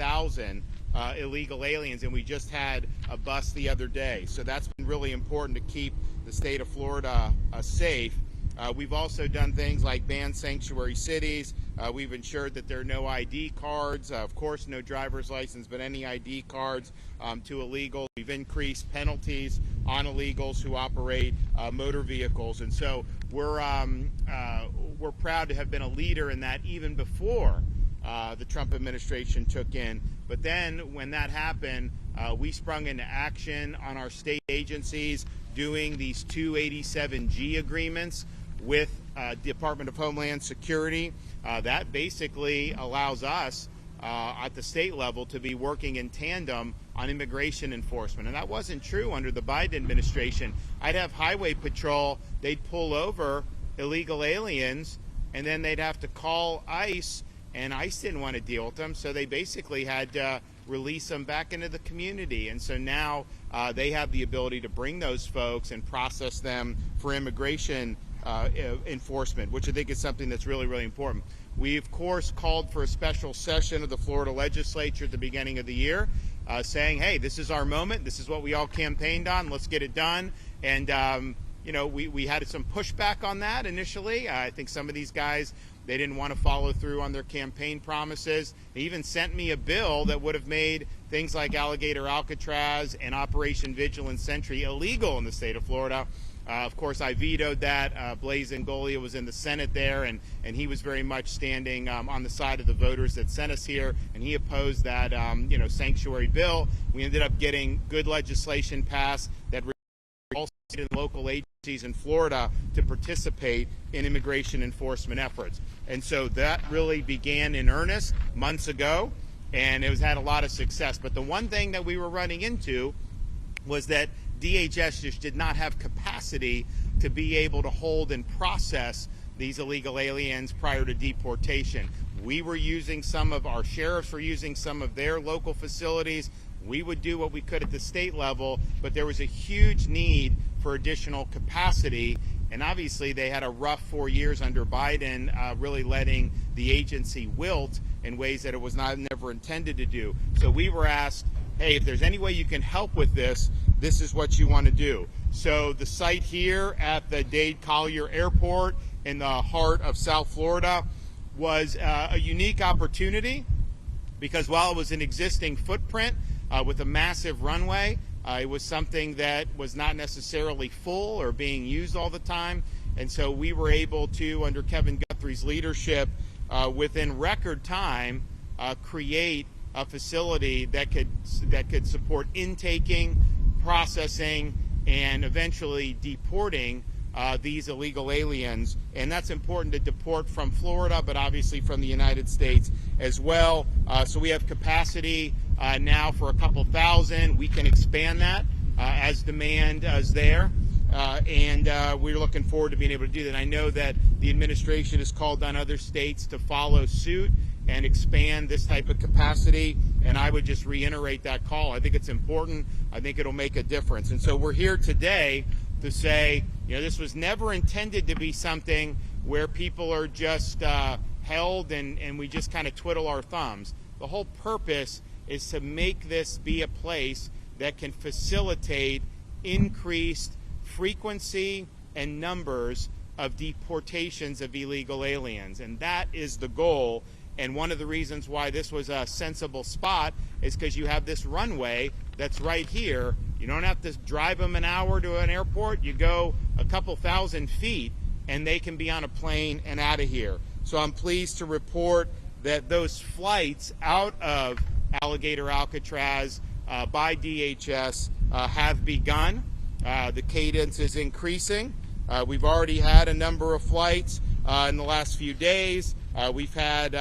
1,000 illegal aliens, and we just had a bust the other day. So that's been really important to keep the state of Florida safe. We've also done things like ban sanctuary cities. We've ensured that there are no ID cards, of course no driver's license, but any ID cards to illegals. We've increased penalties on illegals who operate motor vehicles, and so we're proud to have been a leader in that even before the Trump administration took in. But then when that happened, we sprung into action on our state agencies doing these 287G agreements with Department of Homeland Security. That basically allows us at the state level to be working in tandem on immigration enforcement. And that wasn't true under the Biden administration. I'd have Highway Patrol, they'd pull over illegal aliens, and then they'd have to call ICE, and ICE didn't want to deal with them, so they basically had to release them back into the community. And so now they have the ability to bring those folks and process them for immigration enforcement, which I think is something that's really, really important. We, of course, called for a special session of the Florida legislature at the beginning of the year, saying, hey, this is our moment. This is what we all campaigned on. Let's get it done. And, you know, we had some pushback on that initially. I think some of these guys, they didn't want to follow through on their campaign promises. They even sent me a bill that would have made things like Alligator Alcatraz and Operation Vigilant Sentry illegal in the state of Florida. Of course, I vetoed that. Blaise Ngolia was in the Senate there, and he was very much standing on the side of the voters that sent us here, and he opposed that sanctuary bill. We ended up getting good legislation passed that all state and local agencies in Florida to participate in immigration enforcement efforts. And so that really began in earnest months ago, and it has had a lot of success. But the one thing that we were running into was that DHS just did not have capacity to be able to hold and process these illegal aliens prior to deportation. We were using our sheriffs were using some of their local facilities. We would do what we could at the state level, but there was a huge need for additional capacity. And obviously they had a rough 4 years under Biden, really letting the agency wilt in ways that it was never intended to do. So we were asked, hey, if there's any way you can help with this, this is what you want to do. So the site here at the Dade-Collier Airport in the heart of South Florida was a unique opportunity because while it was an existing footprint with a massive runway, it was something that was not necessarily full or being used all the time. And so we were able to, under Kevin Guthrie's leadership, within record time, create a facility that could support intaking, processing, and eventually deporting these illegal aliens. And that's important to deport from Florida, but obviously from the United States as well. So we have capacity now for a couple thousand. We can expand that as demand is there. And we're looking forward to being able to do that. I know that the administration has called on other states to follow suit and expand this type of capacity, and I would just reiterate that call. I think it's important. I think it'll make a difference. And so we're here today to say, this was never intended to be something where people are just held and we just kind of twiddle our thumbs. The whole purpose is to make this be a place that can facilitate increased frequency and numbers of deportations of illegal aliens, and that is the goal. And one of the reasons why this was a sensible spot is because you have this runway that's right here. You don't have to drive them an hour to an airport. You go a couple thousand feet and they can be on a plane and out of here. So I'm pleased to report that those flights out of Alligator Alcatraz by DHS have begun. The cadence is increasing. We've already had a number of flights in the last few days. We've had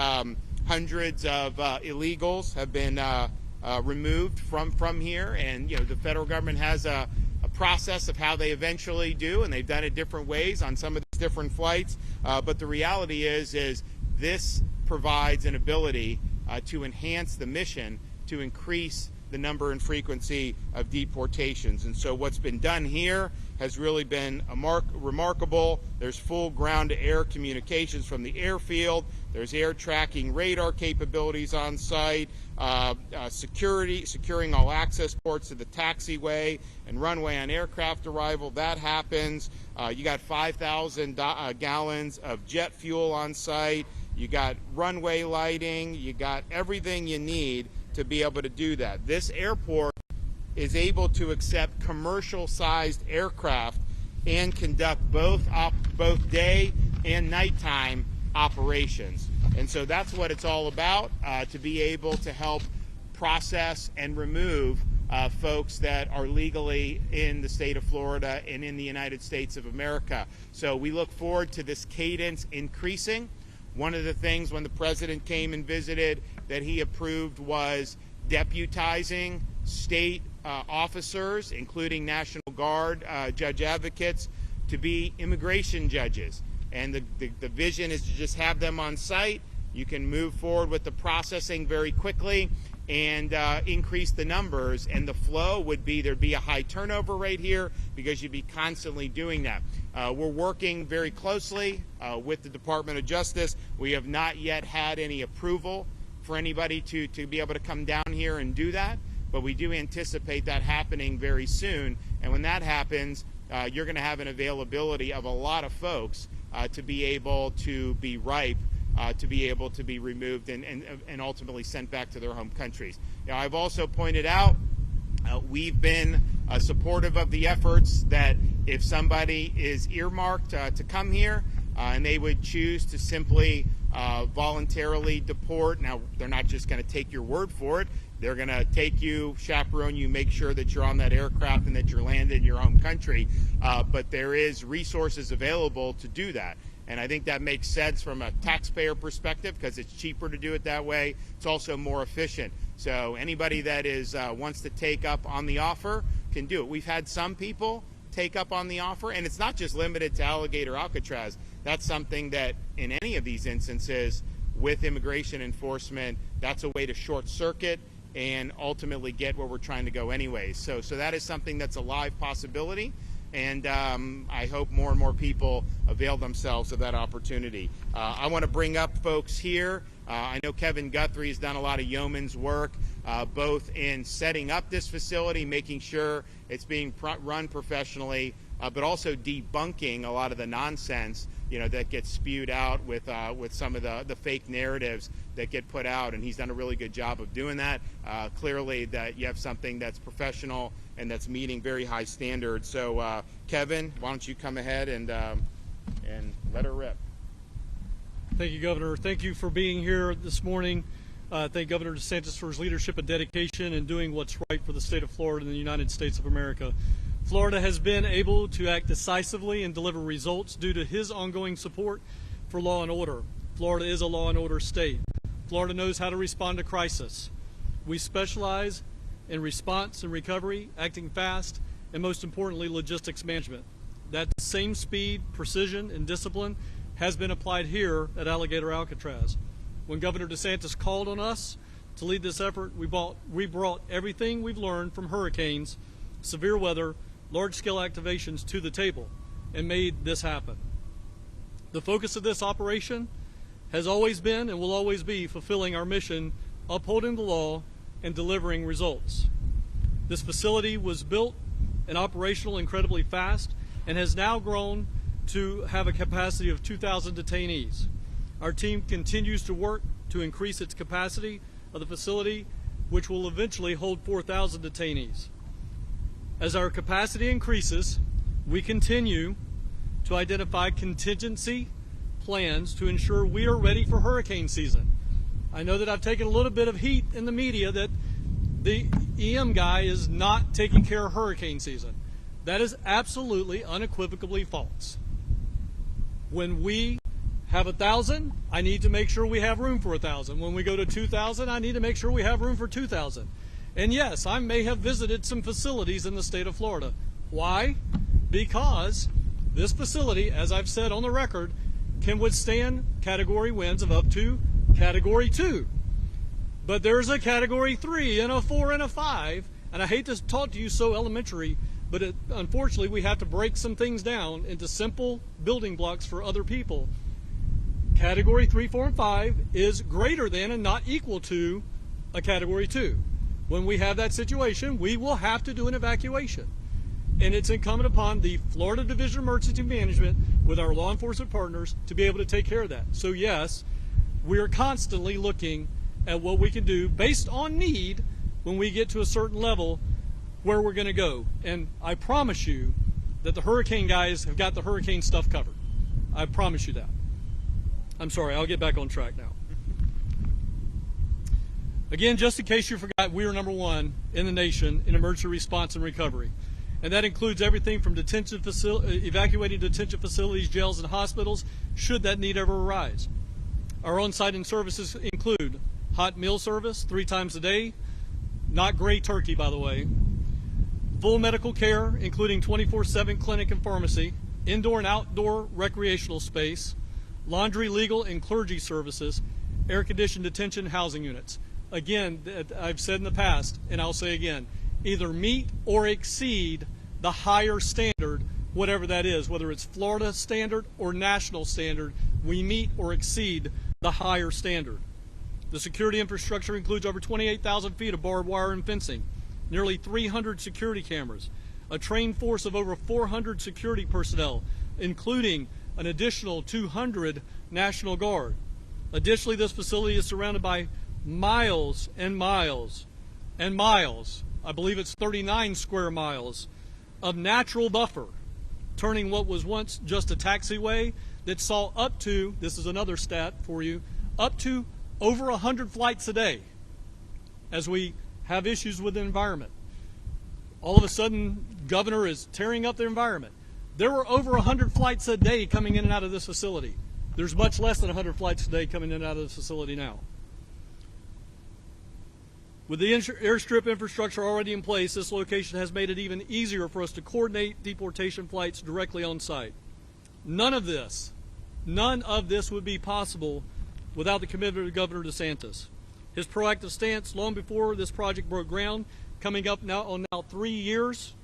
hundreds of illegals have been removed from here, and the federal government has a process of how they eventually do, and they've done it different ways on some of these different flights. But the reality is this provides an ability to enhance the mission to increase the number and frequency of deportations. And so what's been done here has really been remarkable. There's full ground-to-air communications from the airfield. There's air tracking radar capabilities on site, securing all access ports to the taxiway and runway on aircraft arrival. That happens. You got 5,000 gallons of jet fuel on site. You got runway lighting. You got everything you need to be able to do that. This airport is able to accept commercial-sized aircraft and conduct both day and nighttime operations. And so that's what it's all about, to be able to help process and remove folks that are legally in the state of Florida and in the United States of America. So we look forward to this cadence increasing. One of the things when the president came and visited that he approved was deputizing state officers, including National Guard judge advocates, to be immigration judges. And the vision is to just have them on site. You can move forward with the processing very quickly and increase the numbers. And the flow would be, there'd be a high turnover rate here because you'd be constantly doing that. We're working very closely with the Department of Justice. We have not yet had any approval for anybody to be able to come down here and do that, but we do anticipate that happening very soon. And when that happens, you're going to have an availability of a lot of folks to be able to be ripe, to be able to be removed and ultimately sent back to their home countries. Now, I've also pointed out we've been supportive of the efforts that if somebody is earmarked to come here and they would choose to simply voluntarily deport. Now, they're not just going to take your word for it. They're going to take you, chaperone you, make sure that you're on that aircraft and that you're landed in your home country. But there is resources available to do that. And I think that makes sense from a taxpayer perspective because it's cheaper to do it that way. It's also more efficient. So anybody that wants to take up on the offer can do it. We've had some people take up on the offer, and it's not just limited to Alligator Alcatraz. That's something that in any of these instances with immigration enforcement, that's a way to short circuit and ultimately get where we're trying to go anyways. So that is something that's a live possibility, and I hope more and more people avail themselves of that opportunity. I want to bring up folks here. I know Kevin Guthrie has done a lot of yeoman's work, both in setting up this facility, making sure it's being run professionally, but also debunking a lot of the nonsense, that gets spewed out with some of the fake narratives that get put out, and he's done a really good job of doing that. Clearly, that you have something that's professional and that's meeting very high standards. So, Kevin, why don't you come ahead and let her rip? Thank you, Governor. Thank you for being here this morning. Thank Governor DeSantis for his leadership and dedication in doing what's right for the state of Florida and the United States of America. Florida has been able to act decisively and deliver results due to his ongoing support for law and order. Florida is a law and order state. Florida knows how to respond to crisis. We specialize in response and recovery, acting fast, and most importantly, logistics management. That same speed, precision, and discipline has been applied here at Alligator Alcatraz. When Governor DeSantis called on us to lead this effort, we brought everything we've learned from hurricanes, severe weather, large-scale activations to the table and made this happen. The focus of this operation has always been and will always be fulfilling our mission, upholding the law and delivering results. This facility was built and operational incredibly fast and has now grown to have a capacity of 2,000 detainees. Our team continues to work to increase its capacity of the facility, which will eventually hold 4,000 detainees. As our capacity increases, we continue to identify contingency plans to ensure we are ready for hurricane season. I know that I've taken a little bit of heat in the media that the EM guy is not taking care of hurricane season. That is absolutely unequivocally false. When we have 1,000, I need to make sure we have room for 1,000. When we go to 2,000, I need to make sure we have room for 2,000. And yes, I may have visited some facilities in the state of Florida. Why? Because this facility, as I've said on the record, can withstand category winds of up to Category 2. But there's a Category 3 and a 4 and a 5, and I hate to talk to you so elementary, but unfortunately we have to break some things down into simple building blocks for other people. Category 3, 4, and 5 is greater than and not equal to a Category 2. When we have that situation, we will have to do an evacuation. And it's incumbent upon the Florida Division of Emergency Management with our law enforcement partners to be able to take care of that. So yes, we are constantly looking at what we can do based on need when we get to a certain level where we're going to go. And I promise you that the hurricane guys have got the hurricane stuff covered. I promise you that. I'm sorry, I'll get back on track now. Again, just in case you forgot, we are #1 in the nation in emergency response and recovery. And that includes everything from evacuating detention facilities, jails, and hospitals, should that need ever arise. Our on-site services include hot meal service 3 times a day, not gray turkey, by the way, full medical care, including 24/7 clinic and pharmacy, indoor and outdoor recreational space, laundry, legal, and clergy services, air-conditioned detention housing units. Again, I've said in the past, and I'll say again, either meet or exceed the higher standard, whatever that is, whether it's Florida standard or national standard, we meet or exceed the higher standard. The security infrastructure includes over 28,000 feet of barbed wire and fencing, nearly 300 security cameras, a trained force of over 400 security personnel, including an additional 200 National Guard. Additionally, this facility is surrounded by miles and miles and miles, I believe it's 39 square miles, of natural buffer, turning what was once just a taxiway that saw up to, this is another stat for you, up to over 100 flights a day as we have issues with the environment. All of a sudden, Governor is tearing up the environment. There were over 100 flights a day coming in and out of this facility. There's much less than 100 flights a day coming in and out of this facility now. With the airstrip infrastructure already in place, this location has made it even easier for us to coordinate deportation flights directly on site. None of this would be possible without the commitment of Governor DeSantis. His proactive stance long before this project broke ground, coming up now on 3 years,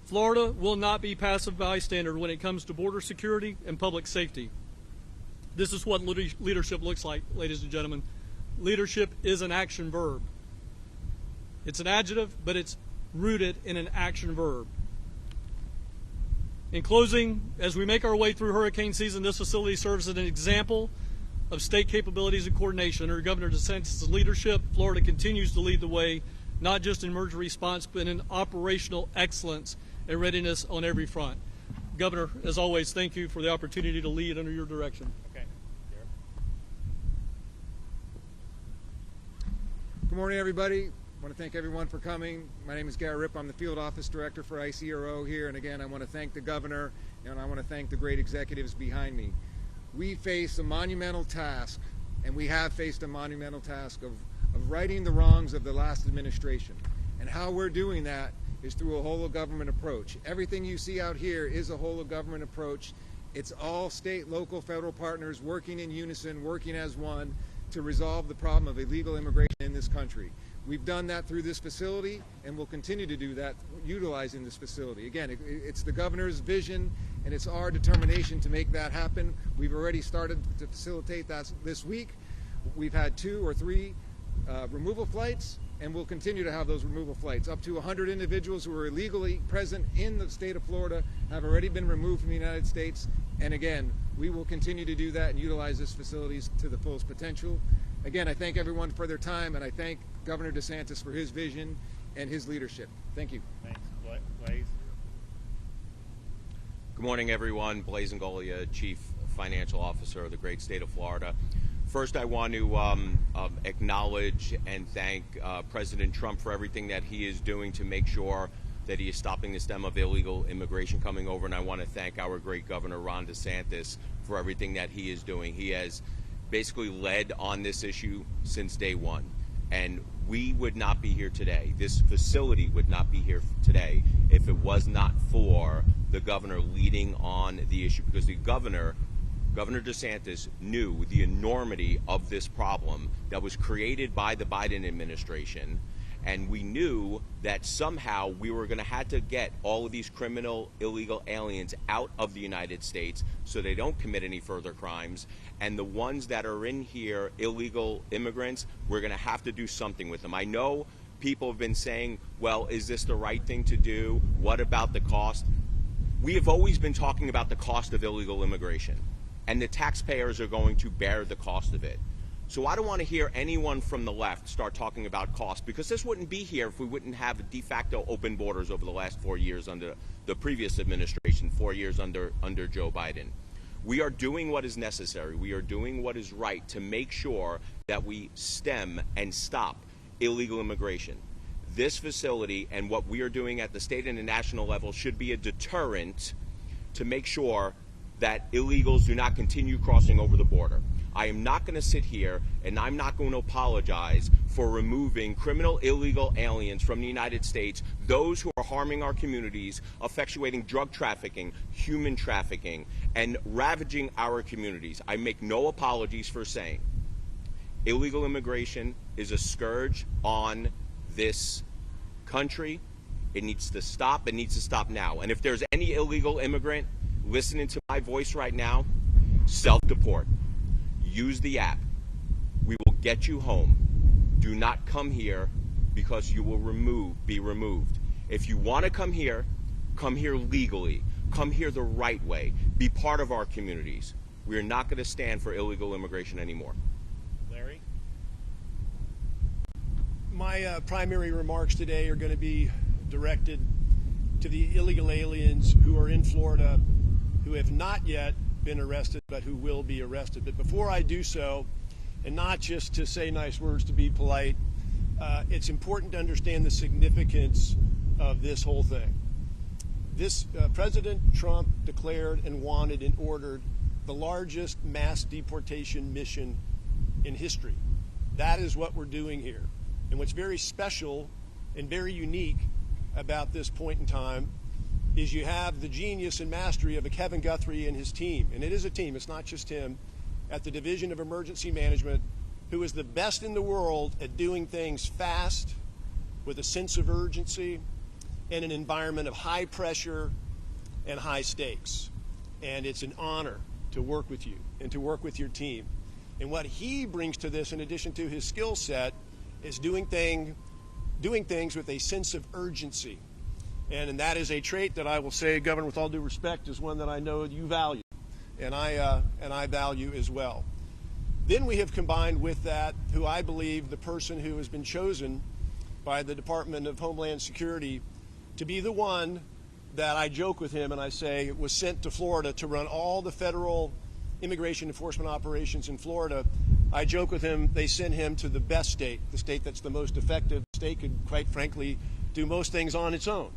Florida will not be passive bystander when it comes to border security and public safety. This is what leadership looks like, ladies and gentlemen. Leadership is an action verb. It's an adjective, but it's rooted in an action verb. In closing, as we make our way through hurricane season, this facility serves as an example of state capabilities and coordination. Under Governor DeSantis' leadership, Florida continues to lead the way, not just in emergency response, but in operational excellence and readiness on every front. Governor, as always, thank you for the opportunity to lead under your direction. Okay. Good morning, everybody. I want to thank everyone for coming. My name is Gary Ripp. I'm the Field Office Director for ICRO here. And again, I want to thank the Governor, and I want to thank the great executives behind me. We face a monumental task, and we have faced a monumental task of righting the wrongs of the last administration. And how we're doing that is through a whole-of-government approach. Everything you see out here is a whole-of-government approach. It's all state, local, federal partners working in unison, working as one to resolve the problem of illegal immigration in this country. We've done that through this facility, and we'll continue to do that utilizing this facility. Again, it's the Governor's vision, and it's our determination to make that happen. We've already started to facilitate that this week. We've had 2 or 3 removal flights, and we'll continue to have those removal flights. Up to 100 individuals who are illegally present in the state of Florida have already been removed from the United States. And again, we will continue to do that and utilize this facilities to the fullest potential. Again, I thank everyone for their time, and I thank Governor DeSantis for his vision and his leadership. Thank you. Thanks. Blaze. Good morning, everyone. Blaze Ngolia, Chief Financial Officer of the great state of Florida. First, I want to acknowledge and thank President Trump for everything that he is doing to make sure that he is stopping the stem of illegal immigration coming over. And I want to thank our great Governor Ron DeSantis for everything that he is doing. He has basically led on this issue since day one. And we would not be here today. This facility would not be here today if it was not for the governor leading on the issue, because the governor Governor DeSantis knew the enormity of this problem that was created by the Biden administration, and we knew that somehow we were going to have to get all of these criminal illegal aliens out of the United States so they don't commit any further crimes. And the ones that are in here, illegal immigrants, we're going to have to do something with them. I know people have been saying, well, is this the right thing to do? What about the cost? We have always been talking about the cost of illegal immigration, and the taxpayers are going to bear the cost of it. So I don't want to hear anyone from the left start talking about cost, because this wouldn't be here if we wouldn't have de facto open borders over the last 4 years under the previous administration, 4 years under Joe Biden. We are doing what is necessary. We are doing what is right to make sure that we stem and stop illegal immigration. This facility and what we are doing at the state and the national level should be a deterrent to make sure that illegals do not continue crossing over the border. I am not going to sit here and I'm not going to apologize for removing criminal illegal aliens from the United States, those who are harming our communities, effectuating drug trafficking, human trafficking, and ravaging our communities. I make no apologies for saying illegal immigration is a scourge on this country. It needs to stop. It needs to stop now. And if there's any illegal immigrant listening to my voice right now, self-deport. Use the app. We will get you home. Do not come here because you will be removed. If you want to come here legally. Come here the right way. Be part of our communities. We are not going to stand for illegal immigration anymore. Larry? My primary remarks today are going to be directed to the illegal aliens who are in Florida who have not yet been arrested, but who will be arrested. But before I do so, and not just to say nice words to be polite, it's important to understand the significance of this whole thing. President Trump declared and wanted and ordered the largest mass deportation mission in history. That is what we're doing here. And what's very special and very unique about this point in time is you have the genius and mastery of a Kevin Guthrie and his team, and it is a team, it's not just him, at the Division of Emergency Management, who is the best in the world at doing things fast, with a sense of urgency, in an environment of high pressure and high stakes. And it's an honor to work with you and to work with your team. And what he brings to this, in addition to his skill set, is doing things with a sense of urgency. And that is a trait that I will say, Governor, with all due respect, is one that I know you value, and I value as well. Then we have combined with that, who I believe the person who has been chosen by the Department of Homeland Security to be the one that I joke with him and I say was sent to Florida to run all the federal immigration enforcement operations in Florida. I joke with him, they sent him to the best state, the state that's the most effective. The state could, quite frankly, do most things on its own.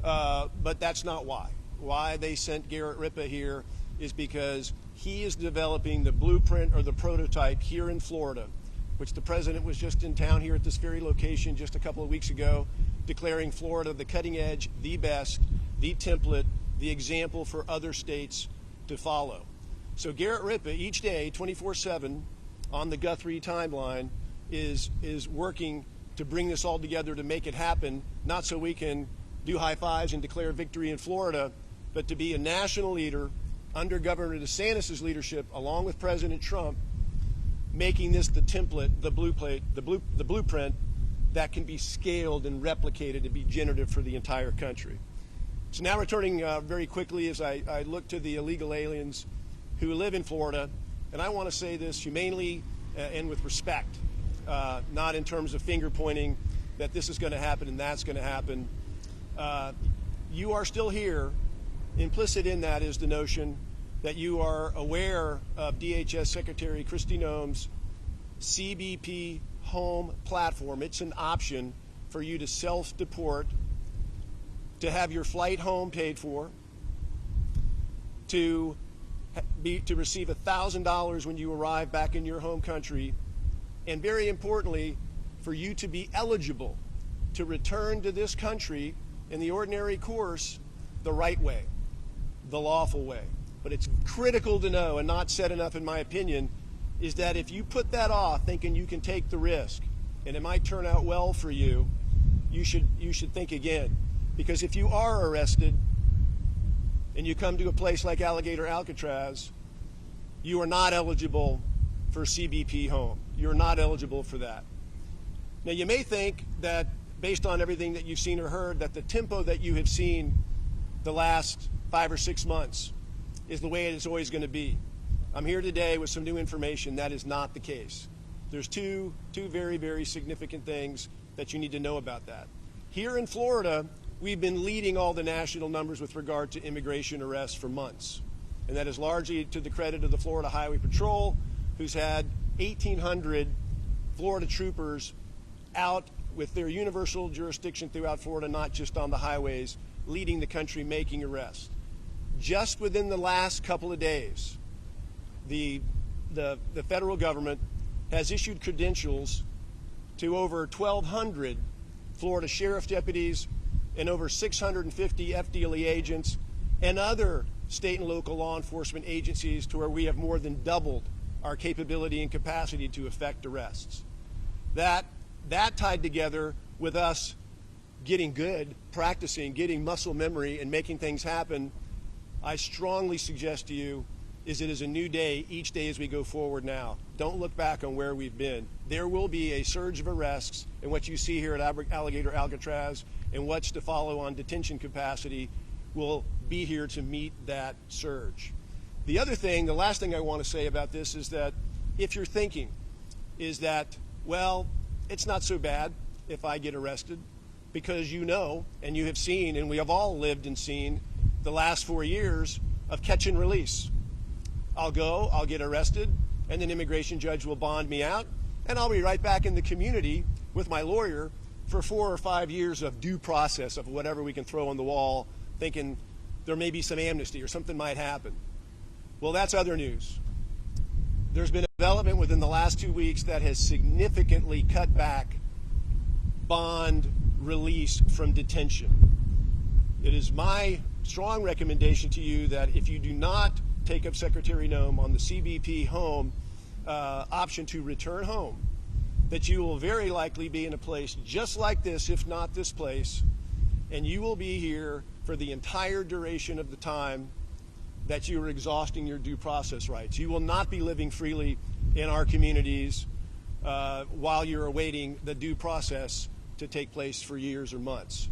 But that's not why. Why they sent Garrett Ripa here is because he is developing the blueprint or the prototype here in Florida, which the president was just in town here at this very location just a couple of weeks ago, declaring Florida the cutting edge, the best, the template, the example for other states to follow. So Garrett Ripa each day, 24/7, on the Guthrie timeline, is working to bring this all together to make it happen, not so we can do high fives and declare victory in Florida, but to be a national leader under Governor DeSantis' leadership, along with President Trump, making this the template, the blueprint that can be scaled and replicated to be generative for the entire country. So now returning very quickly as I look to the illegal aliens who live in Florida, and I want to say this humanely and with respect, not in terms of finger pointing that this is going to happen and that's going to happen. You are still here. Implicit in that is the notion that you are aware of DHS Secretary Kristi Noem's CBP home platform. It's an option for you to self-deport, to have your flight home paid for, to receive $1,000 when you arrive back in your home country, and very importantly, for you to be eligible to return to this country in the ordinary course the right way, the lawful way, But it's critical to know, and not said enough in my opinion, is that if you put that off thinking you can take the risk and it might turn out well for you, you should think again. Because if you are arrested and you come to a place like Alligator Alcatraz, you are not eligible for CBP home. You're not eligible for that. Now, you may think that based on everything that you've seen or heard, that the tempo that you have seen the last 5 or 6 months is the way it is always going to be. I'm here today with some new information. That is not the case. There's two very, very significant things that you need to know about that. Here in Florida, we've been leading all the national numbers with regard to immigration arrests for months. And that is largely to the credit of the Florida Highway Patrol, who's had 1,800 Florida troopers out with their universal jurisdiction throughout Florida, not just on the highways, leading the country making arrests. Just within the last couple of days, the federal government has issued credentials to over 1,200 Florida sheriff deputies and over 650 FDLE agents and other state and local law enforcement agencies, to where we have more than doubled our capability and capacity to effect arrests. That tied together with us getting good, practicing, getting muscle memory, and making things happen, I strongly suggest to you is it is a new day each day as we go forward now. Don't look back on where we've been. There will be a surge of arrests, and what you see here at Alligator Alcatraz and what's to follow on detention capacity will be here to meet that surge. The other thing, the last thing I want to say about this is that if you're thinking is that, well, it's not so bad if I get arrested, because you know, and you have seen, and we have all lived and seen the last 4 years of catch and release. I'll go, I'll get arrested, and an immigration judge will bond me out, and I'll be right back in the community with my lawyer for 4 or 5 years of due process of whatever we can throw on the wall, thinking there may be some amnesty or something might happen. Well, that's other news. There's been a development within the last 2 weeks that has significantly cut back bond release from detention. It is my strong recommendation to you that if you do not take up Secretary Noem on the CBP home option to return home, that you will very likely be in a place just like this, if not this place, and you will be here for the entire duration of the time that you are exhausting your due process rights. You will not be living freely in our communities while you're awaiting the due process to take place for years or months.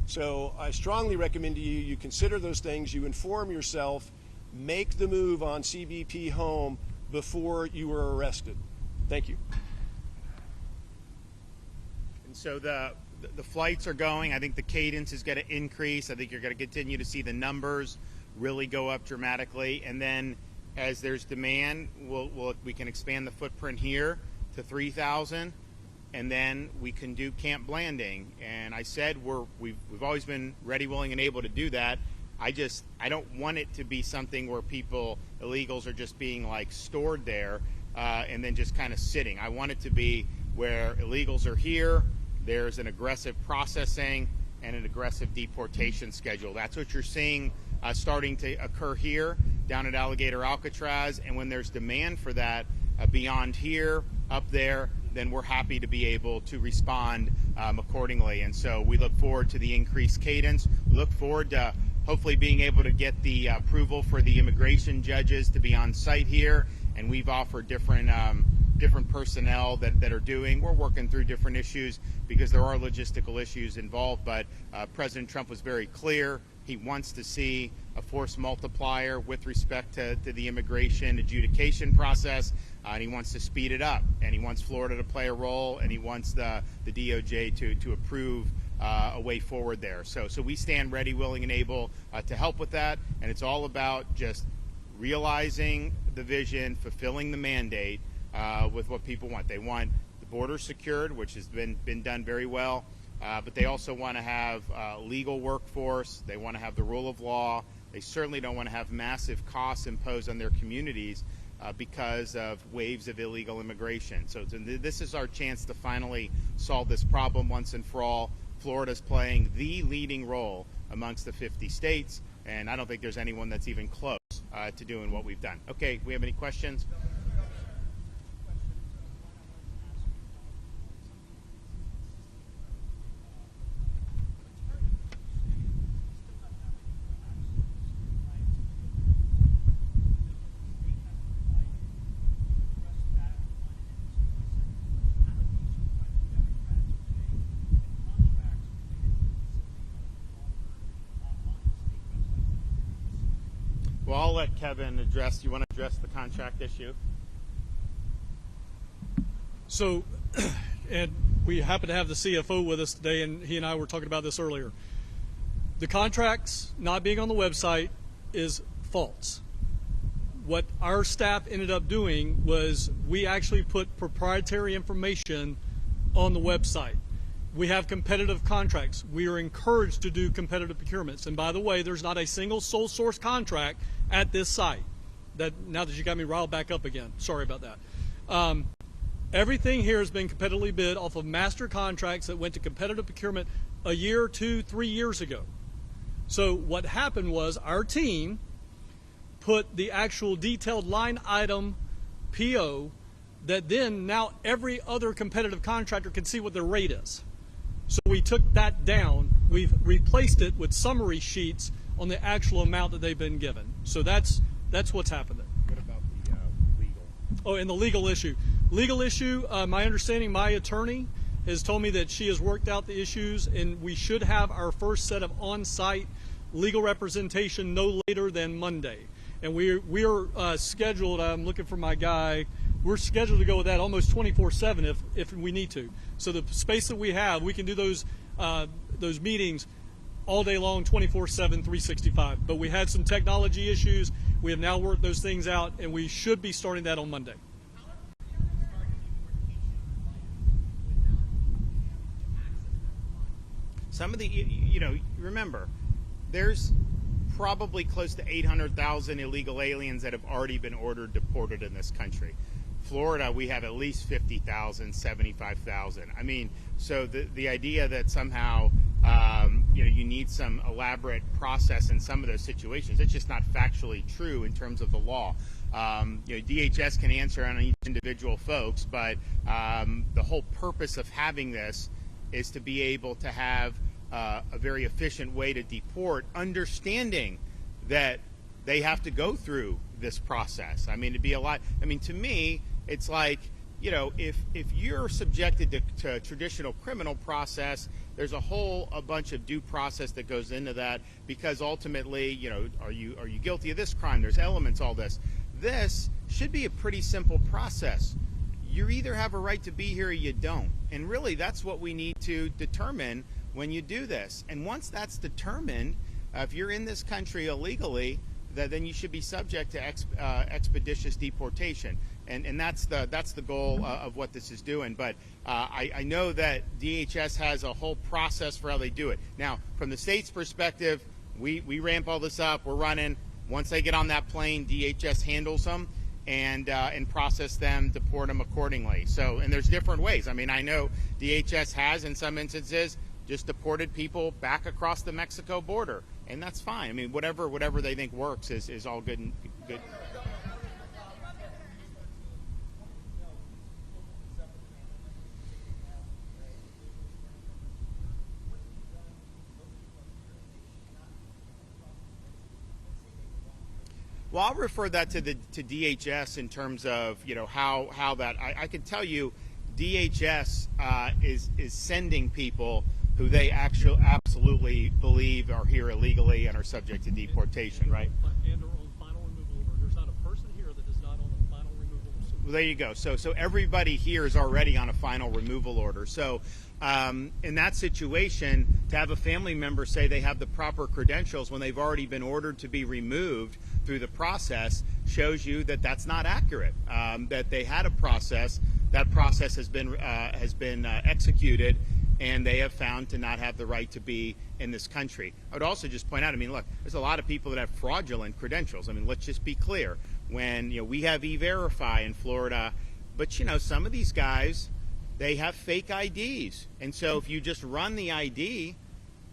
So I strongly recommend to you, you consider those things, you inform yourself, make the move on CBP home before you are arrested. Thank you. And so the flights are going. I think the cadence is going to increase. I think you're going to continue to see the numbers really go up dramatically. And then as there's demand, we can expand the footprint here to 3,000. And then we can do Camp Blanding. And I said we've always been ready, willing, and able to do that. I don't want it to be something where illegals are just being like stored there and then just kind of sitting. I want it to be where illegals are here, there's an aggressive processing and an aggressive deportation schedule. That's what you're seeing starting to occur here down at Alligator Alcatraz. And when there's demand for that beyond here, up there, then we're happy to be able to respond accordingly. And so we look forward to the increased cadence. We look forward to hopefully being able to get the approval for the immigration judges to be on site here. And we've offered different personnel that are doing. We're working through different issues because there are logistical issues involved. But President Trump was very clear. He wants to see a force multiplier with respect to the immigration adjudication process, and he wants to speed it up. And he wants Florida to play a role, and he wants the DOJ to approve a way forward there. So we stand ready, willing, and able to help with that. And it's all about just realizing the vision, fulfilling the mandate with what people want. They want the border secured, which has been done very well. But they also want to have legal workforce. They want to have the rule of law. They certainly don't want to have massive costs imposed on their communities because of waves of illegal immigration. So this is our chance to finally solve this problem once and for all. Florida's playing the leading role amongst the 50 states, and I don't think there's anyone that's even close to doing what we've done. Okay, we have any questions? Well, I'll let Kevin address. You want to address the contract issue? So, and we happen to have the CFO with us today, and he and I were talking about this earlier. The contracts not being on the website is false. What our staff ended up doing was we actually put proprietary information on the website. We have competitive contracts. We are encouraged to do competitive procurements. And by the way, there's not a single sole source contract at this site. Now that you got me riled back up again, sorry about that. Everything here has been competitively bid off of master contracts that went to competitive procurement a year, 2, 3 years ago. So what happened was our team put the actual detailed line item PO that then now every other competitive contractor can see what their rate is. So we took that down. We've replaced it with summary sheets on the actual amount that they've been given. So that's what's happened there. What about the legal? Oh, and the legal issue. Legal issue, my understanding, my attorney has told me that she has worked out the issues, and we should have our first set of on-site legal representation no later than Monday. And we are scheduled, I'm looking for my guy, we're scheduled to go with that almost 24/7 if we need to. So the space that we have, we can do those meetings all day long, 24/7, 365. But we had some technology issues. We have now worked those things out, and we should be starting that on Monday. Some of the, remember, there's probably close to 800,000 illegal aliens that have already been ordered deported in this country. Florida, we have at least 50,000, 75,000. I mean, so the idea that somehow, you need some elaborate process in some of those situations, it's just not factually true in terms of the law. DHS can answer on each individual folks, but the whole purpose of having this is to be able to have a very efficient way to deport, understanding that they have to go through this process. I mean, to me, it's like, if you're subjected to traditional criminal process, there's a bunch of due process that goes into that, because ultimately, are you guilty of this crime? There's elements, all this. This should be a pretty simple process. You either have a right to be here or you don't. And really, that's what we need to determine when you do this. And once that's determined, if you're in this country illegally, then you should be subject to expeditious deportation. And that's the goal of what this is doing. But I know that DHS has a whole process for how they do it. Now, from the state's perspective, we ramp all this up. We're running. Once they get on that plane, DHS handles them and process them, deport them accordingly. So, and there's different ways. I mean, I know DHS has, in some instances, just deported people back across the Mexico border, and that's fine. I mean, whatever they think works is all good and good. Well, I'll refer that to DHS in terms of how that. I can tell you, DHS is sending people who they absolutely believe are here illegally and are subject to deportation, right? And are on final removal order. There's not a person here that is not on a final removal order. Well, there you go. So everybody here is already on a final removal order. So in that situation, to have a family member say they have the proper credentials when they've already been ordered to be removed through the process shows you that that's not accurate. That they had a process. That process has been executed, and they have found to not have the right to be in this country. I would also just point out, I mean, look, there's a lot of people that have fraudulent credentials. I mean, let's just be clear. When we have E-Verify in Florida, but some of these guys, they have fake IDs, and so if you just run the ID,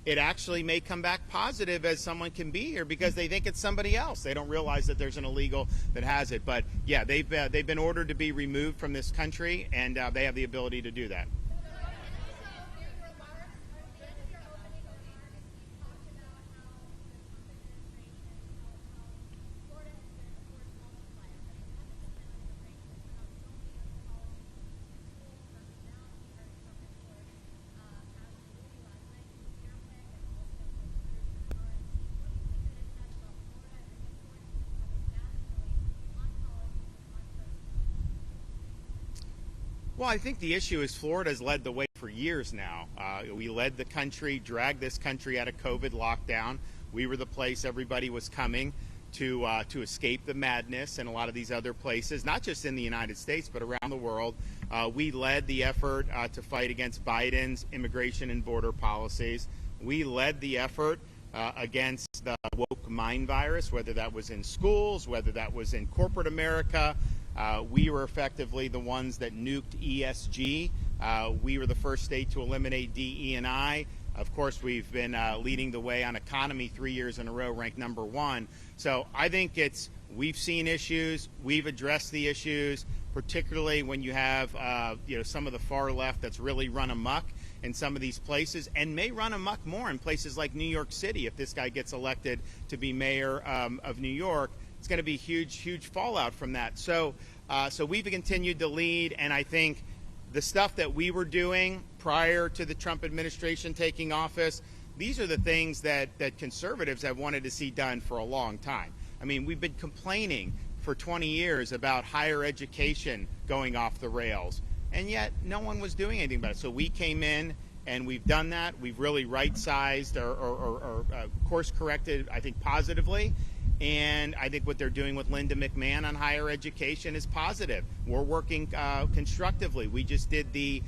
it actually may come back positive as someone can be here because they think it's somebody else. They don't realize that there's an illegal that has it. But yeah, they've been ordered to be removed from this country, and they have the ability to do that. Well, I think the issue is Florida's led the way for years now. We led the country, dragged this country out of COVID lockdown. We were the place everybody was coming to escape the madness in a lot of these other places, not just in the United States, but around the world. We led the effort to fight against Biden's immigration and border policies. We led the effort against the woke mind virus, whether that was in schools, whether that was in corporate America. We were effectively the ones that nuked ESG. We were the first state to eliminate DE&I. Of course, we've been leading the way on economy 3 years in a row, ranked #1. So I think we've seen issues, we've addressed the issues, particularly when you have some of the far left that's really run amok in some of these places and may run amok more in places like New York City. If this guy gets elected to be mayor of New York, it's going to be huge fallout from that. So we've continued to lead, and I think the stuff that we were doing prior to the Trump administration taking office, these are the things that conservatives have wanted to see done for a long time. I mean, we've been complaining for 20 years about higher education going off the rails, and yet no one was doing anything about it. So we came in and we've done that. We've really right-sized or course-corrected, I think, positively. And I think what they're doing with Linda McMahon on higher education is positive. We're working constructively. We just did the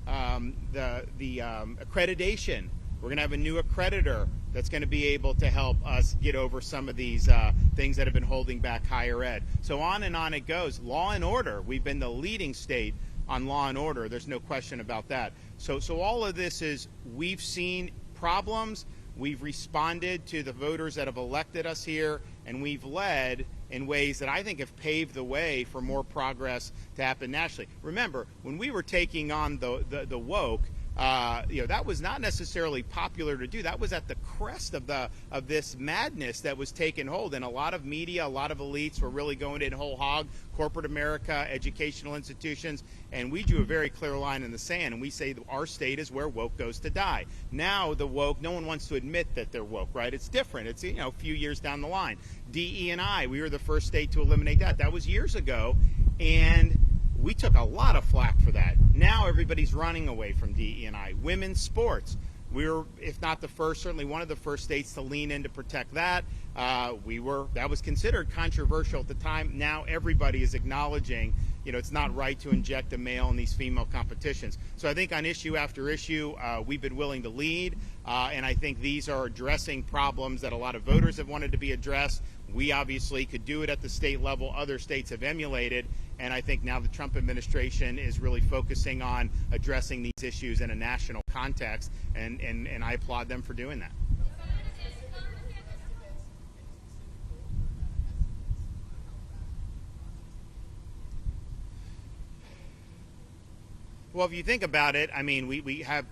accreditation. We're going to have a new accreditor that's going to be able to help us get over some of these things that have been holding back higher ed. So on it goes. Law and order. We've been the leading state on law and order. There's no question about that. So all of this is, we've seen problems. We've responded to the voters that have elected us here, and we've led in ways that I think have paved the way for more progress to happen nationally. Remember, when we were taking on the woke, that was not necessarily popular to do. That was at the crest of this madness that was taking hold, and a lot of media, a lot of elites were really going in whole hog, corporate America, educational institutions, and we drew a very clear line in the sand, and we say that our state is where woke goes to die. Now the woke, no one wants to admit that they're woke, right? It's different. It's a few years down the line. DE&I, we were the first state to eliminate that. That was years ago, and we took a lot of flack for that. Now everybody's running away from DE&I. Women's sports. We were, if not the first, certainly one of the first states to lean in to protect that. That was considered controversial at the time. Now everybody is acknowledging, it's not right to inject a male in these female competitions. So I think on issue after issue, we've been willing to lead, and I think these are addressing problems that a lot of voters have wanted to be addressed. We obviously could do it at the state level. Other states have emulated, and I think now the Trump administration is really focusing on addressing these issues in a national context, and I applaud them for doing that. Well, if you think about it, I mean, we have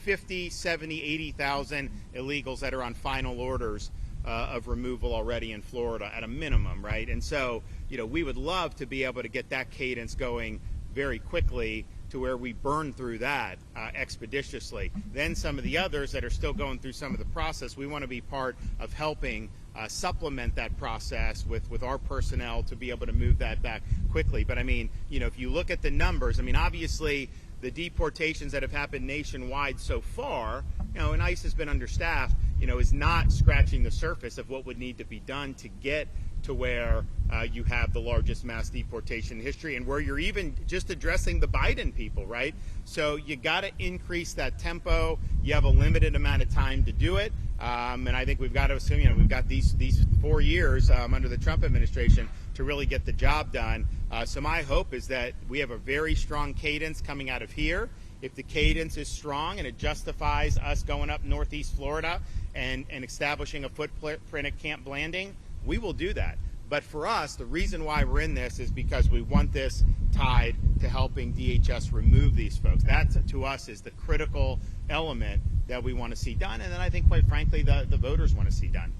50, 70, 80,000 illegals that are on final orders of removal already in Florida at a minimum, right? And so, we would love to be able to get that cadence going very quickly to where we burn through that expeditiously. Then some of the others that are still going through some of the process, we want to be part of helping supplement that process with our personnel to be able to move that back quickly. But I mean, if you look at the numbers, I mean, obviously the deportations that have happened nationwide so far, and ICE has been understaffed, is not scratching the surface of what would need to be done to get to where you have the largest mass deportation in history, and where you're even just addressing the Biden people, right? So you got to increase that tempo. You have a limited amount of time to do it, and I think we've got to assume, we've got these 4 years under the Trump administration to really get the job done. So my hope is that we have a very strong cadence coming out of here, if the cadence is strong and it justifies us going up Northeast Florida and establishing a footprint at Camp Blanding, we will do that. But for us, the reason why we're in this is because we want this tied to helping DHS remove these folks. That, to us, is the critical element that we want to see done, and then I think, quite frankly, the voters want to see done.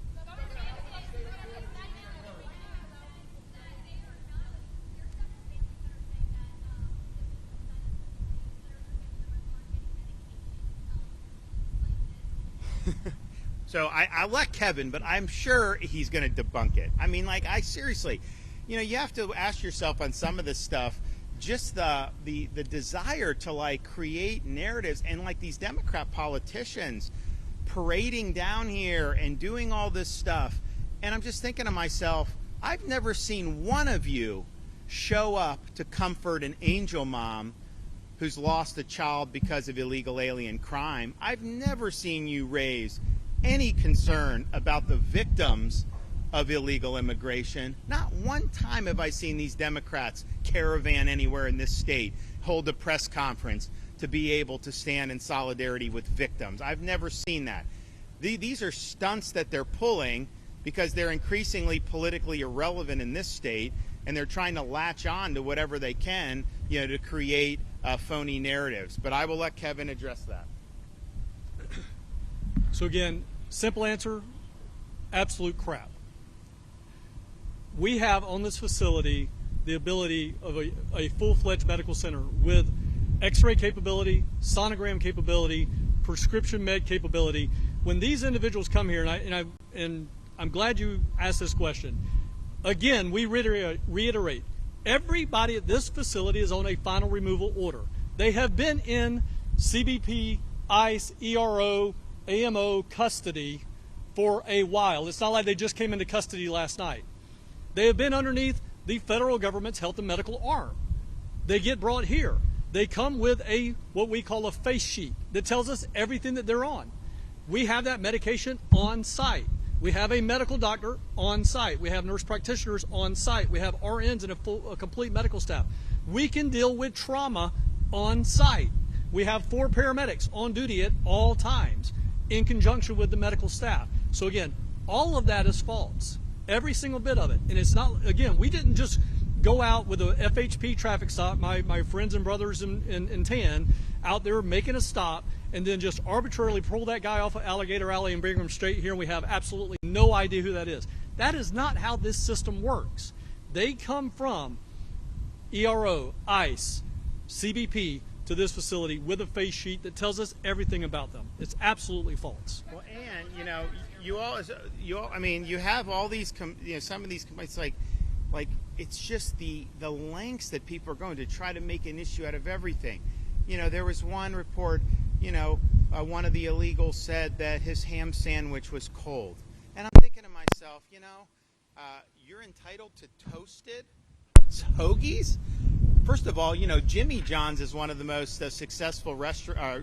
So I'll let Kevin, but I'm sure he's going to debunk it. I mean, like, I seriously, you know, you have to ask yourself on some of this stuff, just the desire to, like, create narratives, and, like, these Democrat politicians parading down here and doing all this stuff. And I'm just thinking to myself, I've never seen one of you show up to comfort an angel mom who's lost a child because of illegal alien crime. I've never seen you raise any concern about the victims of illegal immigration. Not one time have I seen these Democrats caravan anywhere in this state, hold a press conference to be able to stand in solidarity with victims. I've never seen that. These are stunts that they're pulling because they're increasingly politically irrelevant in this state, and they're trying to latch on to whatever they can, you know, to create phony narratives. But I will let Kevin address that. So again, simple answer, absolute crap. We have on this facility the ability of a full-fledged medical center with x-ray capability, sonogram capability, prescription med capability. When these individuals come here, and I'm glad you asked this question, again, we reiterate, everybody at this facility is on a final removal order. They have been in CBP, ICE, ERO, AMO custody for a while. It's not like they just came into custody last night. They have been underneath the federal government's health and medical arm. They get brought here. They come with what we call a face sheet that tells us everything that they're on. We have that medication on site. We have a medical doctor on site. We have nurse practitioners on site. We have RNs and a complete medical staff. We can deal with trauma on site. We have 4 paramedics on duty at all times in conjunction with the medical staff. So again, all of that is false. Every single bit of it. And it's not, again, we didn't just go out with a FHP traffic stop, my friends and brothers in tan, out there making a stop, and then just arbitrarily pull that guy off of Alligator Alley and bring him straight here, and we have absolutely no idea who that is. That is not how this system works. They come from ERO, ICE, CBP to this facility with a face sheet that tells us everything about them. It's absolutely false. Well, and, you know, I mean, you have all these, some of these complaints, like it's just the lengths that people are going to try to make an issue out of everything. You know, there was one report, you know, one of the illegals said that his ham sandwich was cold. And I'm thinking to myself, you know, you're entitled to toasted hoagies? First of all, you know, Jimmy John's is one of the most successful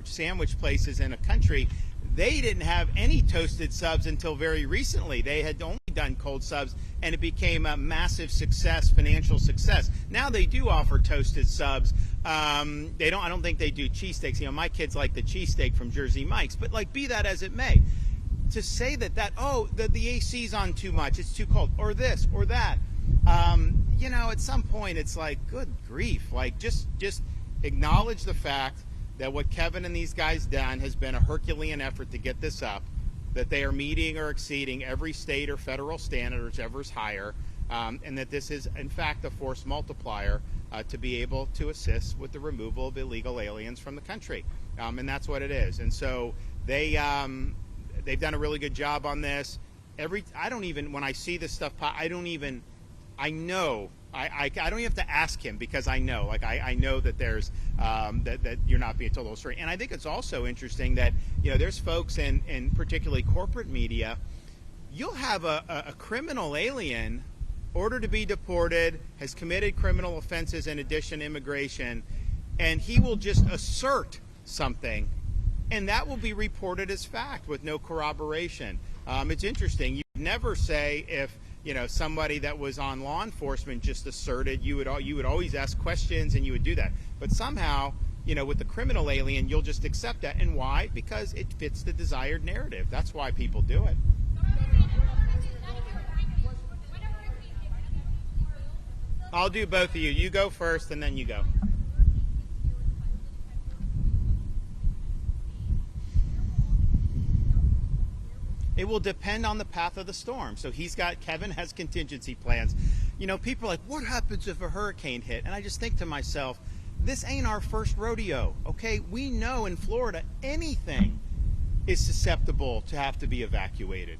sandwich places in a country. They didn't have any toasted subs until very recently. They had only done cold subs, and it became a massive success, financial success. Now they do offer toasted subs. I don't think they do cheesesteaks. You know, my kids like the cheesesteak from Jersey Mike's. But, like, be that as it may, to say that the AC's on too much, it's too cold, or this or that. You know, at some point it's like, good grief. Like, just acknowledge the fact that what Kevin and these guys done has been a Herculean effort to get this up, that they are meeting or exceeding every state or federal standard, whichever's higher, and that this is, in fact, a force multiplier to be able to assist with the removal of illegal aliens from the country. And that's what it is. And so they've done a really good job on this. When I see this stuff, I don't even have to ask him, because I know, like, I know that there's that you're not being told the whole story. And I think it's also interesting that, you know, there's folks in particularly corporate media. You'll have a criminal alien ordered to be deported, has committed criminal offenses in addition to immigration, and he will just assert something, and that will be reported as fact with no corroboration. It's interesting. You never say if, you know, somebody that was on law enforcement just asserted. You would always ask questions, and you would do that. But somehow with the criminal alien, you'll just accept that. And why? Because it fits the desired narrative. That's why people do it. I'll do both of you. You go first, and then you go. It will depend on the path of the storm. So Kevin has contingency plans. People are like, what happens if a hurricane hit? And I just think to myself, this ain't our first rodeo, okay? We know in Florida anything is susceptible to have to be evacuated.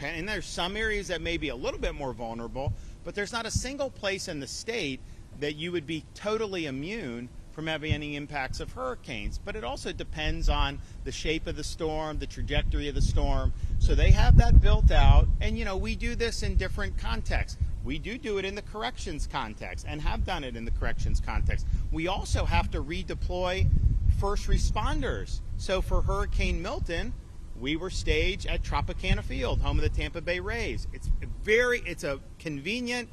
And there's some areas that may be a little bit more vulnerable, but there's not a single place in the state that you would be totally immune from having any impacts of hurricanes. But it also depends on the shape of the storm, the trajectory of the storm. So they have that built out. And, we do this in different contexts. We do it in the corrections context and have done it in the corrections context. We also have to redeploy first responders. So for Hurricane Milton, we were staged at Tropicana Field, home of the Tampa Bay Rays. It's a convenient,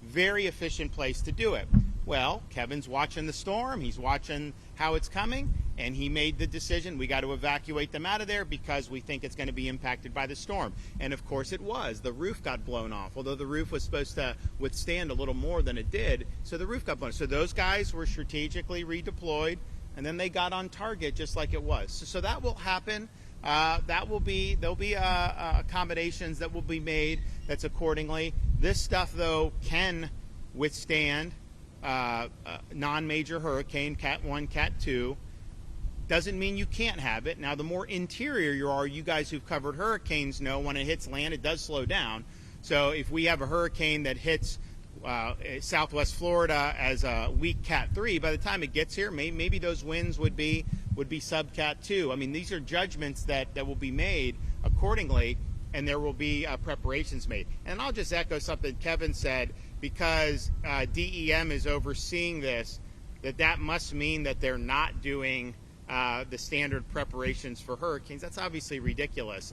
very efficient place to do it. Well, Kevin's watching the storm. He's watching how it's coming, and he made the decision we got to evacuate them out of there because we think it's going to be impacted by the storm. And of course it was. The roof got blown off, although the roof was supposed to withstand a little more than it did. So the roof got blown. So those guys were strategically redeployed, and then they got on target just like it was. So that will happen. There'll be accommodations that will be made that's accordingly. This stuff, though, can withstand non-major hurricane, Cat 1, Cat 2. Doesn't mean you can't have it. Now, the more interior you are, you guys who've covered hurricanes know when it hits land, it does slow down. So if we have a hurricane that hits Southwest Florida as a weak Cat 3, by the time it gets here, maybe those winds would be sub Cat 2. I mean, these are judgments that will be made accordingly, and there will be preparations made. And I'll just echo something Kevin said, because DEM is overseeing this, that must mean that they're not doing the standard preparations for hurricanes. That's obviously ridiculous.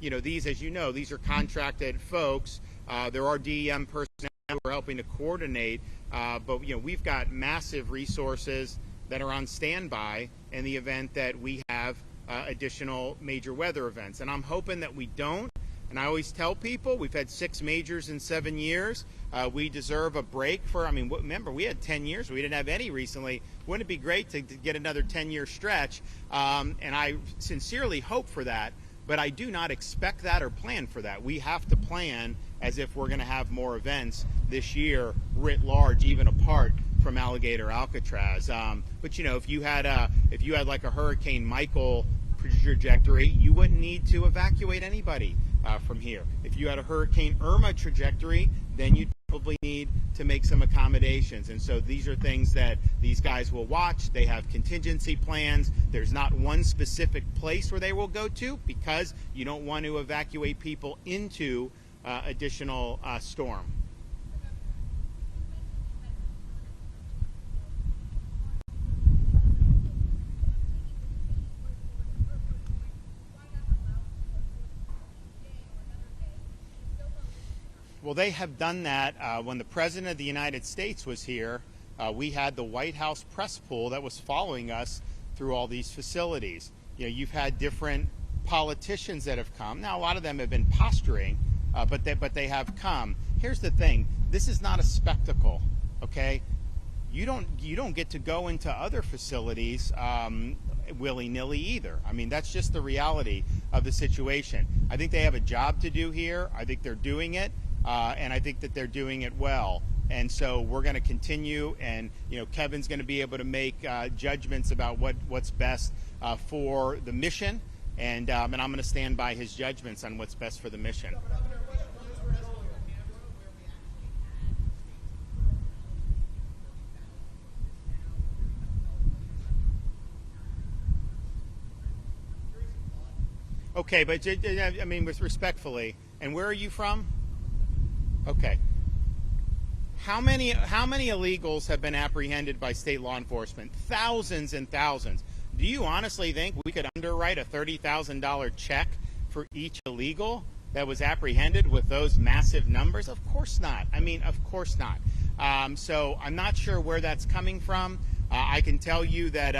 These, as you know, these are contracted folks. There are DEM personnel who are helping to coordinate, but we've got massive resources that are on standby in the event that we have additional major weather events. And I'm hoping that we don't. And I always tell people we've had 6 majors in 7 years. We deserve a break remember, we had 10 years. We didn't have any recently. Wouldn't it be great to get another 10-year stretch? And I sincerely hope for that. But I do not expect that or plan for that. We have to plan as if we're going to have more events this year writ large, even apart from Alligator Alcatraz. But if you had like a Hurricane Michael trajectory, you wouldn't need to evacuate anybody from here. If you had a Hurricane Irma trajectory, then you'd probably need to make some accommodations. And so these are things that these guys will watch. They have contingency plans. There's not one specific place where they will go to, because you don't want to evacuate people into additional storm. Well, they have done that. When the President of the United States was here, we had the White House press pool that was following us through all these facilities. You've had different politicians that have come. Now, a lot of them have been posturing, but they have come. Here's the thing: this is not a spectacle, okay? You don't get to go into other facilities willy-nilly either. I mean, that's just the reality of the situation. I think they have a job to do here. I think they're doing it. And I think that they're doing it well. And so we're going to continue, and Kevin's going to be able to make judgments about what's best for the mission, and I'm going to stand by his judgments on what's best for the mission. Okay, but I mean, respectfully, and where are you from? Okay. How many illegals have been apprehended by state law enforcement? Thousands and thousands. Do you honestly think we could underwrite a $30,000 check for each illegal that was apprehended with those massive numbers? Of course not. I mean, of course not. So I'm not sure where that's coming from. I can tell you that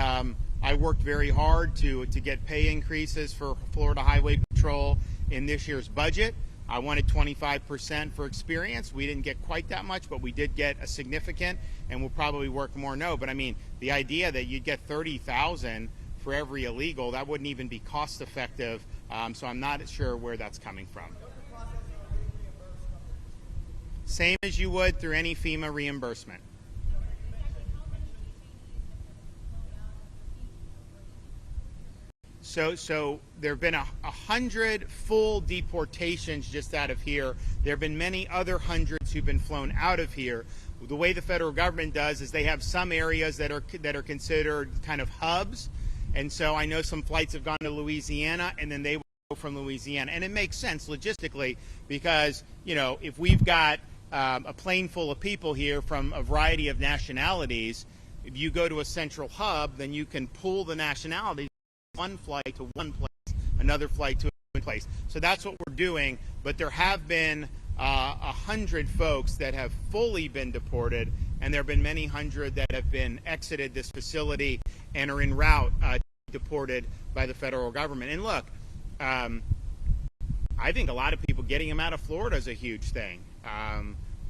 I worked very hard to get pay increases for Florida Highway Patrol in this year's budget. I wanted 25% for experience. We didn't get quite that much, but we did get a significant, and we'll probably work more. No, but I mean, the idea that you'd get $30,000 for every illegal, that wouldn't even be cost effective. So I'm not sure where that's coming from. Same as you would through any FEMA reimbursement. So there have been 100 full deportations just out of here. There have been many other hundreds who've been flown out of here. The way the federal government does is they have some areas that are considered kind of hubs. And so I know some flights have gone to Louisiana, and then they will go from Louisiana. And it makes sense logistically because, you know, if we've got a plane full of people here from a variety of nationalities, if you go to a central hub, then you can pool the nationalities. One flight to one place, another flight to another place. So that's what we're doing. But there have been 100 folks that have fully been deported, and there have been many hundred that have been exited this facility and are en route to be deported by the federal government. And look, I think a lot of people getting them out of Florida is a huge thing.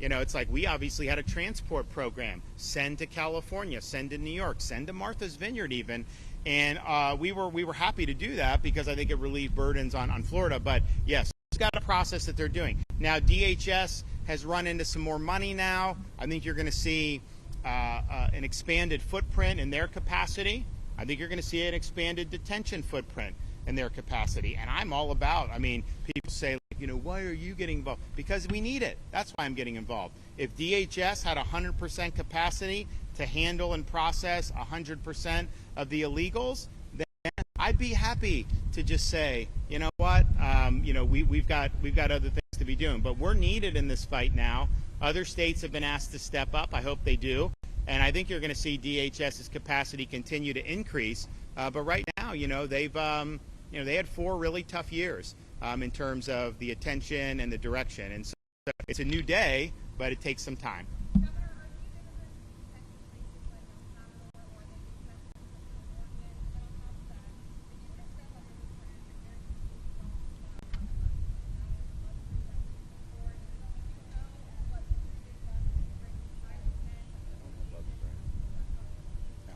You know, it's like we obviously had a transport program, send to California, send to New York, send to Martha's Vineyard even. And we were happy to do that because I think it relieved burdens on Florida. But yes, it's got a process that they're doing. Now, DHS has run into some more money now. I think you're going to see an expanded footprint in their capacity. I think you're going to see an expanded detention footprint in their capacity. And I'm all about, I mean, people say, you know, why are you getting involved? Because we need it. That's why I'm getting involved. If DHS had 100% capacity to handle and process 100% of the illegals, then I'd be happy to just say, you know what, you know, we've got other things to be doing. But we're needed in this fight now. Other states have been asked to step up. I hope they do. And I think you're going to see DHS's capacity continue to increase. But right now, you know, they've, you know, they had 4 really tough years in terms of the attention and the direction. And so it's a new day, but it takes some time.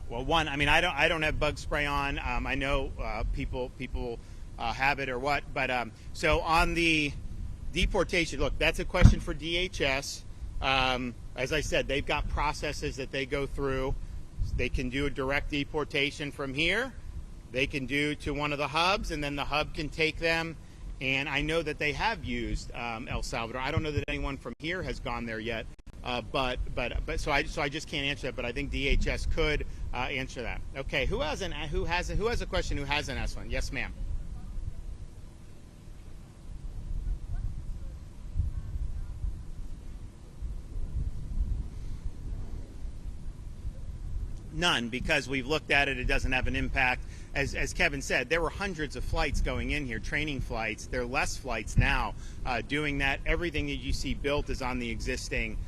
Well, one, I mean, I don't have bug spray on. I know people have it or what, but so on the deportation, look, that's a question for DHS. As I said, they've got processes that they go through. They can do a direct deportation from here. They can do to one of the hubs, and then the hub can take them. And I know that they have used El Salvador. I don't know that anyone from here has gone there yet. But so I just can't answer that. But I think DHS could answer that. Okay, who has a question who hasn't asked one? Yes, ma'am. None, because we've looked at it. It doesn't have an impact. As Kevin said, there were hundreds of flights going in here, training flights. There are less flights now doing that. Everything that you see built is on the existing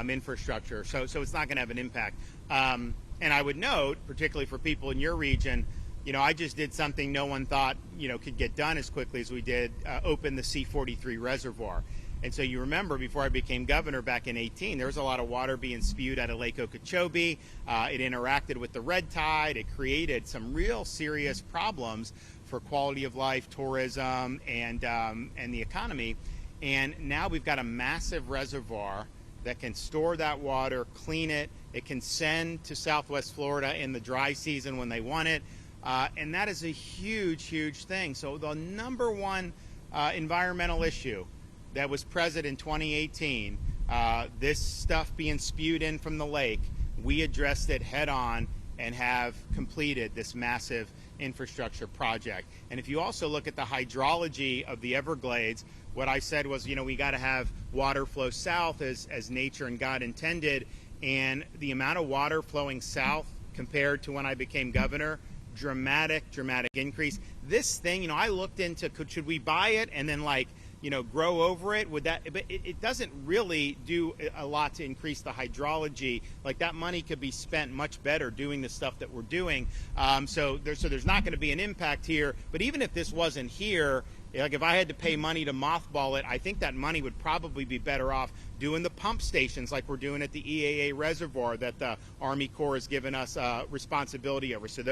infrastructure, so it's not going to have an impact. And I would note, particularly for people in your region, you know, I just did something no one thought, you know, could get done as quickly as we did, open the C-43 reservoir. And so you remember before I became governor back in 2018, there was a lot of water being spewed out of Lake Okeechobee. It interacted with the red tide. It created some real serious problems for quality of life, tourism, and the economy. And now we've got a massive reservoir that can store that water, clean it. It can send to Southwest Florida in the dry season when they want it. And that is a huge, huge thing. So the number one environmental issue that was present in 2018, this stuff being spewed in from the lake, we addressed it head on and have completed this massive infrastructure project. And if you also look at the hydrology of the Everglades, what I said was, you know, we got to have water flow south as nature and God intended. And the amount of water flowing south compared to when I became governor, dramatic increase. This thing, you know, I looked into, should we buy it? And then like grow over it, would that? But it doesn't really do a lot to increase the hydrology. Like, that money could be spent much better doing the stuff that we're doing. So there's not going to be an impact here. But even if this wasn't here, like if I had to pay money to mothball it, I think that money would probably be better off doing the pump stations like we're doing at the EAA reservoir that the Army Corps has given us responsibility over. So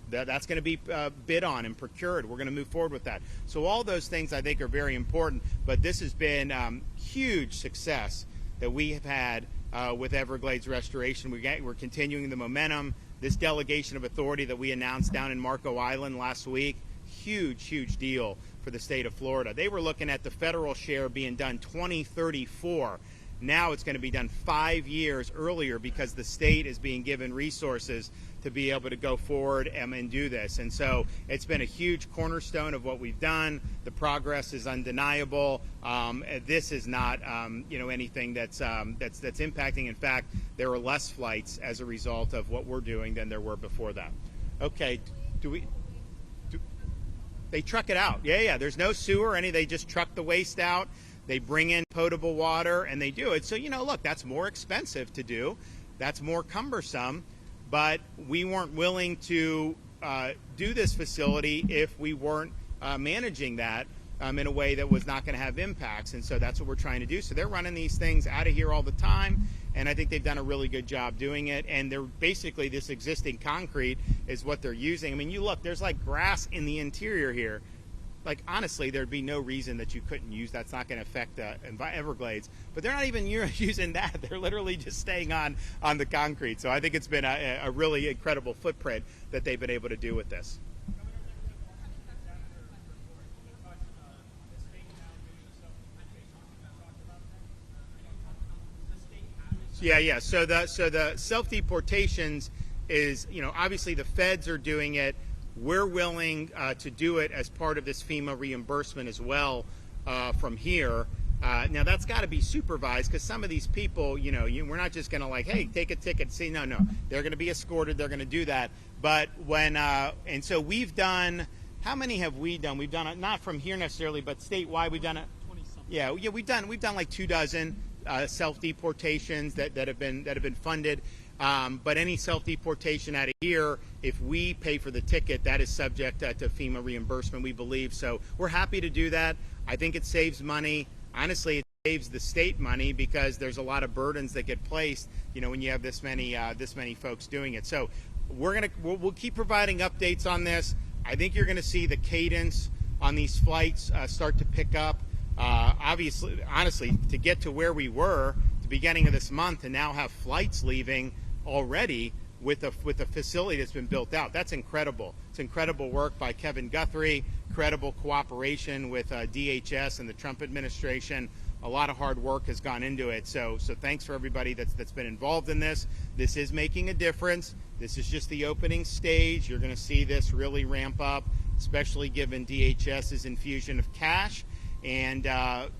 that's going to be bid on and procured. We're going to move forward with that. So all those things I think are very important. But this has been huge success that we have had with Everglades restoration. We're continuing the momentum. This delegation of authority that we announced down in Marco Island last week, huge deal for the state of Florida. They were looking at the federal share being done 2034. Now it's going to be done 5 years earlier because the state is being given resources to be able to go forward and do this. And so it's been a huge cornerstone of what we've done. The progress is undeniable. This is not anything that's impacting. In fact, there are less flights as a result of what we're doing than there were before that. Okay, they truck it out. Yeah. There's no sewer or any. They just truck the waste out. They bring in potable water and they do it. So, look, that's more expensive to do. That's more cumbersome. But we weren't willing to do this facility if we weren't managing that in a way that was not going to have impacts. And so that's what we're trying to do. So they're running these things out of here all the time. And I think they've done a really good job doing it. And they're basically, this existing concrete is what they're using. I mean, you look, there's like grass in the interior here. Like, honestly, there'd be no reason that you couldn't use that's not going to affect the Everglades. But they're not even using that. They're literally just staying on the concrete. So I think it's been a really incredible footprint that they've been able to do with this. Yeah. So the self-deportations is, obviously the feds are doing it. We're willing to do it as part of this FEMA reimbursement as well from here. Now that's got to be supervised because some of these people, we're not just going to like, hey, take a ticket. Say no. They're going to be escorted. They're going to do that. But when and so we've done. How many have we done? We've done it not from here necessarily, but statewide. We've done it. 20-something. Yeah. We've done like 24 self-deportations that have been funded. But any self-deportation out of here, if we pay for the ticket, that is subject to FEMA reimbursement, we believe. So we're happy to do that. I think it saves money. Honestly, it saves the state money because there's a lot of burdens that get placed, when you have this many folks doing it. So we'll keep providing updates on this. I think you're going to see the cadence on these flights start to pick up. Obviously, honestly, to get to where we were at the beginning of this month and now have flights leaving already with a facility that's been built out. That's incredible. It's incredible work by Kevin Guthrie, incredible cooperation with DHS and the Trump administration. A lot of hard work has gone into it. So thanks for everybody that's been involved in this. This is making a difference. This is just the opening stage. You're going to see this really ramp up, especially given DHS's infusion of cash and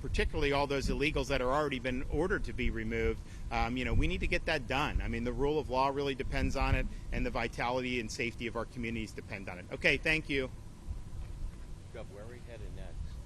particularly all those illegals that are already been ordered to be removed. We need to get that done. I mean, the rule of law really depends on it, and the vitality and safety of our communities depend on it. Okay, thank you. Gov, where are we headed next?